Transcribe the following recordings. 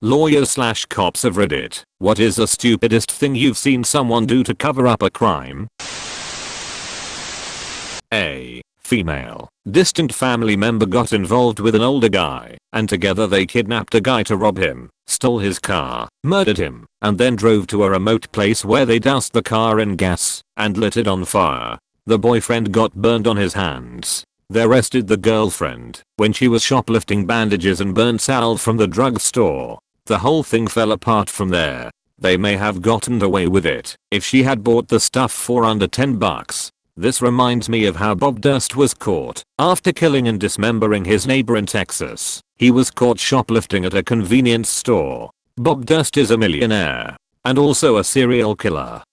Lawyers slash cops of Reddit. What is the stupidest thing you've seen someone do to cover up a crime? A. Female. Distant family member got involved with an older guy, and together they kidnapped a guy to rob him, stole his car, murdered him, and then drove to a remote place where they doused the car in gas and lit it on fire. The boyfriend got burned on his hands. They arrested the girlfriend when she was shoplifting bandages and burned salve from the drugstore. The whole thing fell apart from there. They may have gotten away with it if she had bought the stuff for under $10. This reminds me of how Bob Durst was caught after killing and dismembering his neighbor in Texas. He was caught shoplifting at a convenience store. Bob Durst is a millionaire and also a serial killer.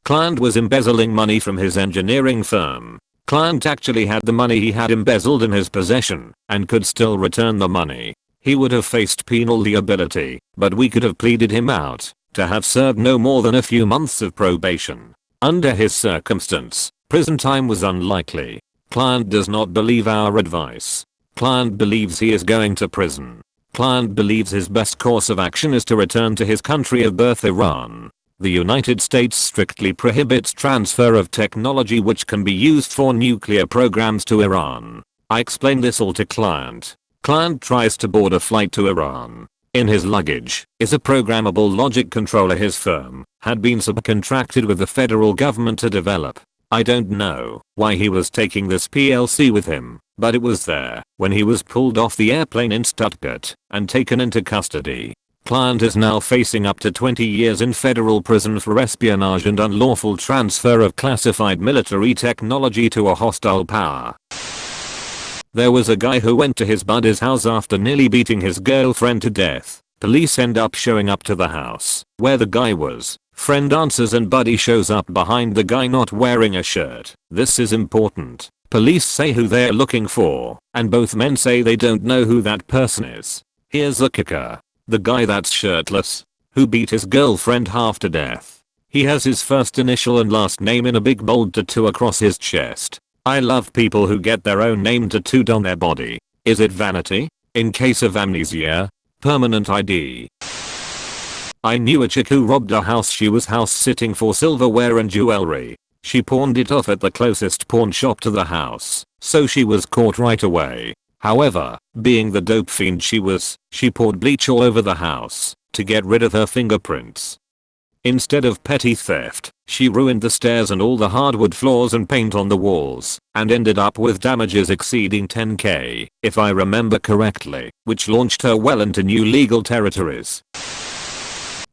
Client was embezzling money from his engineering firm. Client actually had the money he had embezzled in his possession and could still return the money. He would have faced penal liability, but we could have pleaded him out to have served no more than a few months of probation. Under his circumstance, prison time was unlikely. Client does not believe our advice. Client believes he is going to prison. Client believes his best course of action is to return to his country of birth, Iran. The United States strictly prohibits transfer of technology which can be used for nuclear programs to Iran. I explain this all to client. Client tries to board a flight to Iran. In his luggage is a programmable logic controller his firm had been subcontracted with the federal government to develop. I don't know why he was taking this PLC with him, but it was there when he was pulled off the airplane in Stuttgart and taken into custody. Client is now facing up to 20 years in federal prison for espionage and unlawful transfer of classified military technology to a hostile power. There was a guy who went to his buddy's house after nearly beating his girlfriend to death. Police end up showing up to the house where the guy was. Friend answers and buddy shows up behind the guy not wearing a shirt. This is important. Police say who they're looking for, and both men say they don't know who that person is. Here's the kicker. The guy that's shirtless, who beat his girlfriend half to death. He has his first initial and last name in a big bold tattoo across his chest. I love people who get their own name tattooed on their body. Is it vanity? In case of amnesia? Permanent ID. I knew a chick who robbed a house. She was house sitting for silverware and jewelry. She pawned it off at the closest pawn shop to the house, so she was caught right away. However, being the dope fiend she was, she poured bleach all over the house to get rid of her fingerprints. Instead of petty theft, she ruined the stairs and all the hardwood floors and paint on the walls, and ended up with damages exceeding $10,000, if I remember correctly, which launched her well into new legal territories.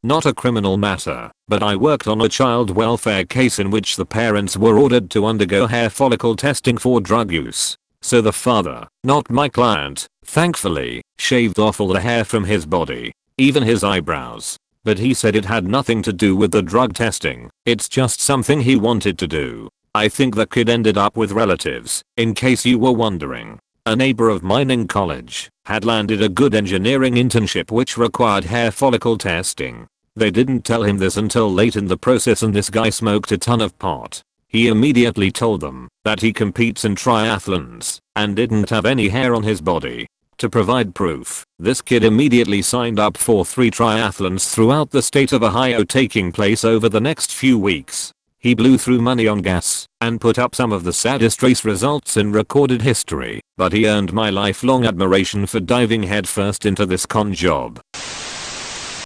Not a criminal matter, but I worked on a child welfare case in which the parents were ordered to undergo hair follicle testing for drug use. So the father, not my client, thankfully, shaved off all the hair from his body, even his eyebrows. But he said it had nothing to do with the drug testing, it's just something he wanted to do. I think the kid ended up with relatives, in case you were wondering. A neighbor of mine in college had landed a good engineering internship which required hair follicle testing. They didn't tell him this until late in the process, and this guy smoked a ton of pot. He immediately told them that he competes in triathlons and didn't have any hair on his body. To provide proof, this kid immediately signed up for 3 triathlons throughout the state of Ohio taking place over the next few weeks. He blew through money on gas and put up some of the saddest race results in recorded history, but he earned my lifelong admiration for diving headfirst into this con job.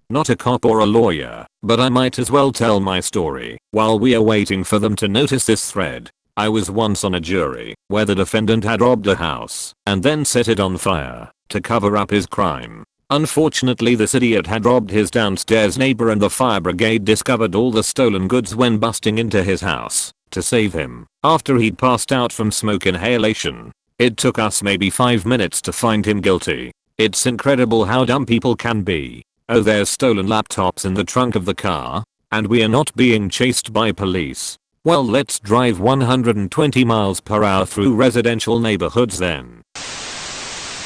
Not a cop or a lawyer, but I might as well tell my story while we are waiting for them to notice this thread. I was once on a jury where the defendant had robbed a house and then set it on fire to cover up his crime. Unfortunately, this idiot had robbed his downstairs neighbor, and the fire brigade discovered all the stolen goods when busting into his house to save him after he'd passed out from smoke inhalation. It took us maybe 5 minutes to find him guilty. It's incredible how dumb people can be. Oh, there's stolen laptops in the trunk of the car, and we are not being chased by police. Well, let's drive 120 miles per hour through residential neighborhoods then.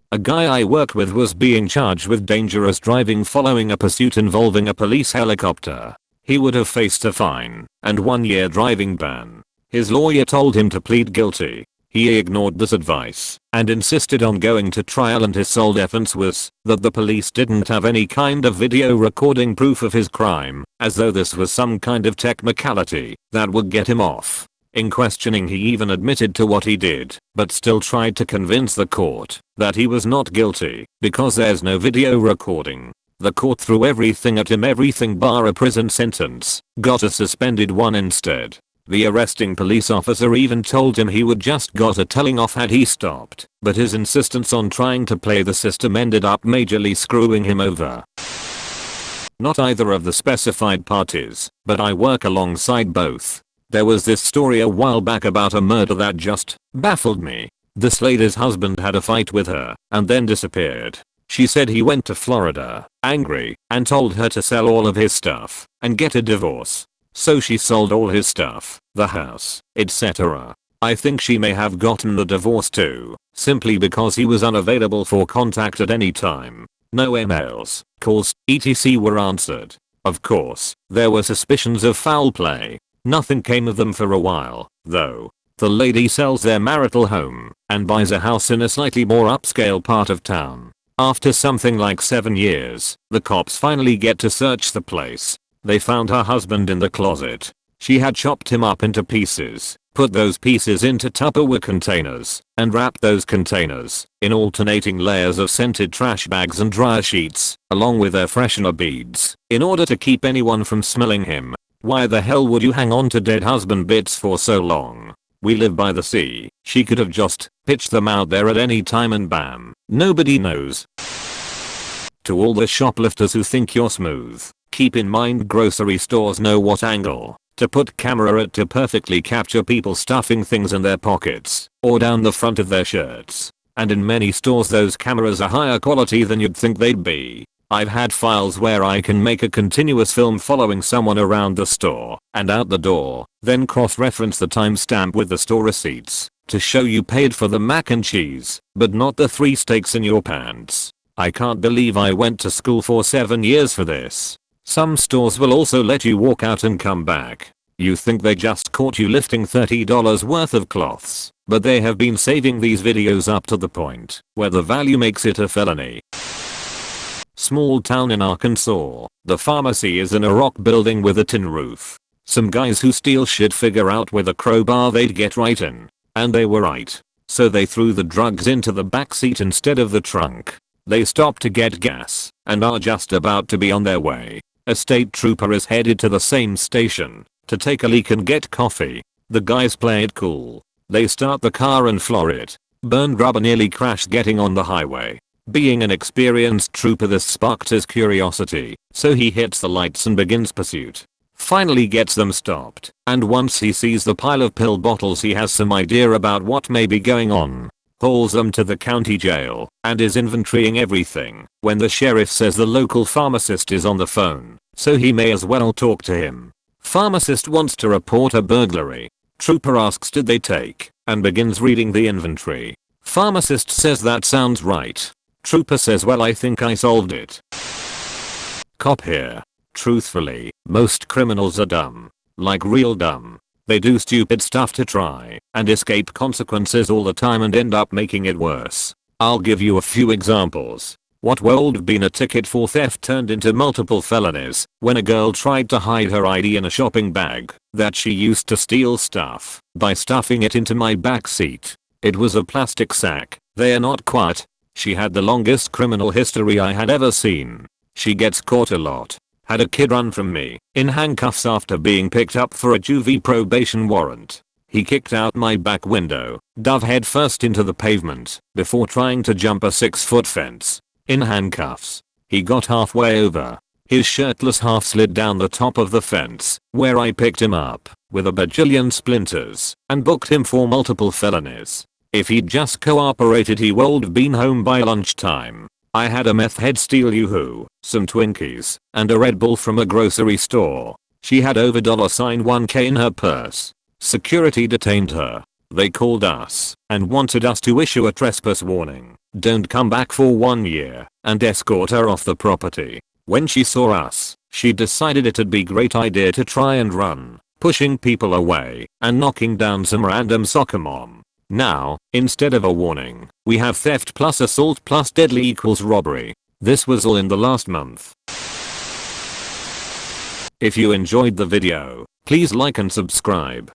A guy I work with was being charged with dangerous driving following a pursuit involving a police helicopter. He would have faced a fine and 1-year driving ban. His lawyer told him to plead guilty. He ignored this advice and insisted on going to trial, and his sole defense was that the police didn't have any kind of video recording proof of his crime, as though this was some kind of technicality that would get him off. In questioning he even admitted to what he did, but still tried to convince the court that he was not guilty because there's no video recording. The court threw everything at him, everything bar a prison sentence, got a suspended one instead. The arresting police officer even told him he would just got a telling off had he stopped, but his insistence on trying to play the system ended up majorly screwing him over. Not either of the specified parties, but I work alongside both. There was this story a while back about a murder that just baffled me. This lady's husband had a fight with her and then disappeared. She said he went to Florida, angry, and told her to sell all of his stuff and get a divorce. So she sold all his stuff, the house, etc. I think she may have gotten the divorce too, simply because he was unavailable for contact at any time. No emails, calls, etc. were answered. Of course, there were suspicions of foul play. Nothing came of them for a while, though. The lady sells their marital home and buys a house in a slightly more upscale part of town. After something like 7 years, the cops finally get to search the place. They found her husband in the closet. She had chopped him up into pieces, put those pieces into Tupperware containers, and wrapped those containers in alternating layers of scented trash bags and dryer sheets, along with their freshener beads, in order to keep anyone from smelling him. Why the hell would you hang on to dead husband bits for so long? We live by the sea. She could have just pitched them out there at any time and bam, nobody knows. To all the shoplifters who think you're smooth, keep in mind grocery stores know what angle to put camera at to perfectly capture people stuffing things in their pockets or down the front of their shirts. And in many stores those cameras are higher quality than you'd think they'd be. I've had files where I can make a continuous film following someone around the store and out the door, then cross-reference the timestamp with the store receipts to show you paid for the mac and cheese, but not the 3 steaks in your pants. I can't believe I went to school for 7 years for this. Some stores will also let you walk out and come back. You think they just caught you lifting $30 worth of cloths, but they have been saving these videos up to the point where the value makes it a felony. Small town in Arkansas. The pharmacy is in a rock building with a tin roof. Some guys who steal shit figure out with a crowbar they'd get right in. And they were right. So they threw the drugs into the back seat instead of the trunk. They stop to get gas and are just about to be on their way. A state trooper is headed to the same station to take a leak and get coffee. The guys play it cool. They start the car and floor it. Burned rubber nearly crashed getting on the highway. Being an experienced trooper, this sparked his curiosity, so he hits the lights and begins pursuit. Finally gets them stopped, and once he sees the pile of pill bottles he has some idea about what may be going on. Hauls them to the county jail and is inventorying everything when the sheriff says the local pharmacist is on the phone, so he may as well talk to him. Pharmacist wants to report a burglary. Trooper asks did they take, and begins reading the inventory. Pharmacist says that sounds right. Trooper says well I think I solved it. Cop here. Truthfully, most criminals are dumb. Like real dumb. They do stupid stuff to try and escape consequences all the time and end up making it worse. I'll give you a few examples. What would have been a ticket for theft turned into multiple felonies when a girl tried to hide her ID in a shopping bag that she used to steal stuff by stuffing it into my back seat. It was a plastic sack. They're not quiet. She had the longest criminal history I had ever seen. She gets caught a lot. Had a kid run from me in handcuffs after being picked up for a juvie probation warrant. He kicked out my back window, dove head first into the pavement before trying to jump a 6-foot fence. In handcuffs. He got halfway over. His shirtless half slid down the top of the fence, where I picked him up with a bajillion splinters and booked him for multiple felonies. If he'd just cooperated he would have been home by lunchtime. I had a meth head steal Yoo-hoo, some Twinkies, and a Red Bull from a grocery store. She had over $1K in her purse. Security detained her. They called us and wanted us to issue a trespass warning, don't come back for 1 year, and escort her off the property. When she saw us, she decided it'd be a great idea to try and run, pushing people away and knocking down some random soccer mom. Now, instead of a warning, we have theft plus assault plus deadly equals robbery. This was all in the last month. If you enjoyed the video, please like and subscribe.